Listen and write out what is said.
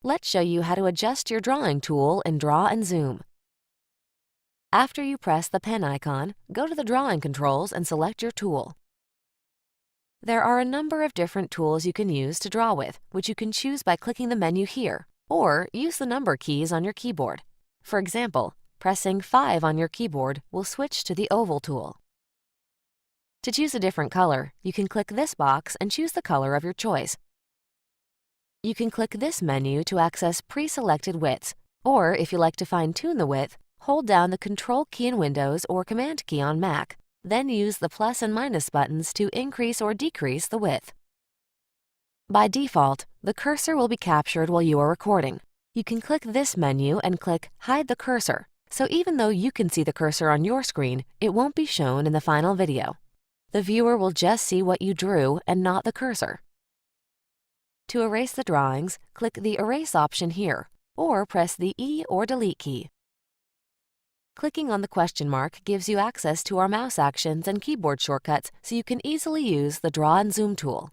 Let's show you how to adjust your drawing tool in Draw and Zoom. After you press the pen icon, go to the drawing controls and select your tool. There are a number of different tools you can use to draw with, which you can choose by clicking the menu here, or use the number keys on your keyboard. For example, pressing 5 on your keyboard will switch to the oval tool. To choose a different color, you can click this box and choose the color of your choice. You can click this menu to access pre-selected widths, or if you like to fine-tune the width, hold down the Control key in Windows or Command key on Mac, then use the plus and minus buttons to increase or decrease the width. By default, the cursor will be captured while you are recording. You can click this menu and click Hide the Cursor, so even though you can see the cursor on your screen, it won't be shown in the final video. The viewer will just see what you drew and not the cursor. To erase the drawings, click the Erase option here, or press the E or Delete key. Clicking on the question mark gives you access to our mouse actions and keyboard shortcuts so you can easily use the Draw and Zoom tool.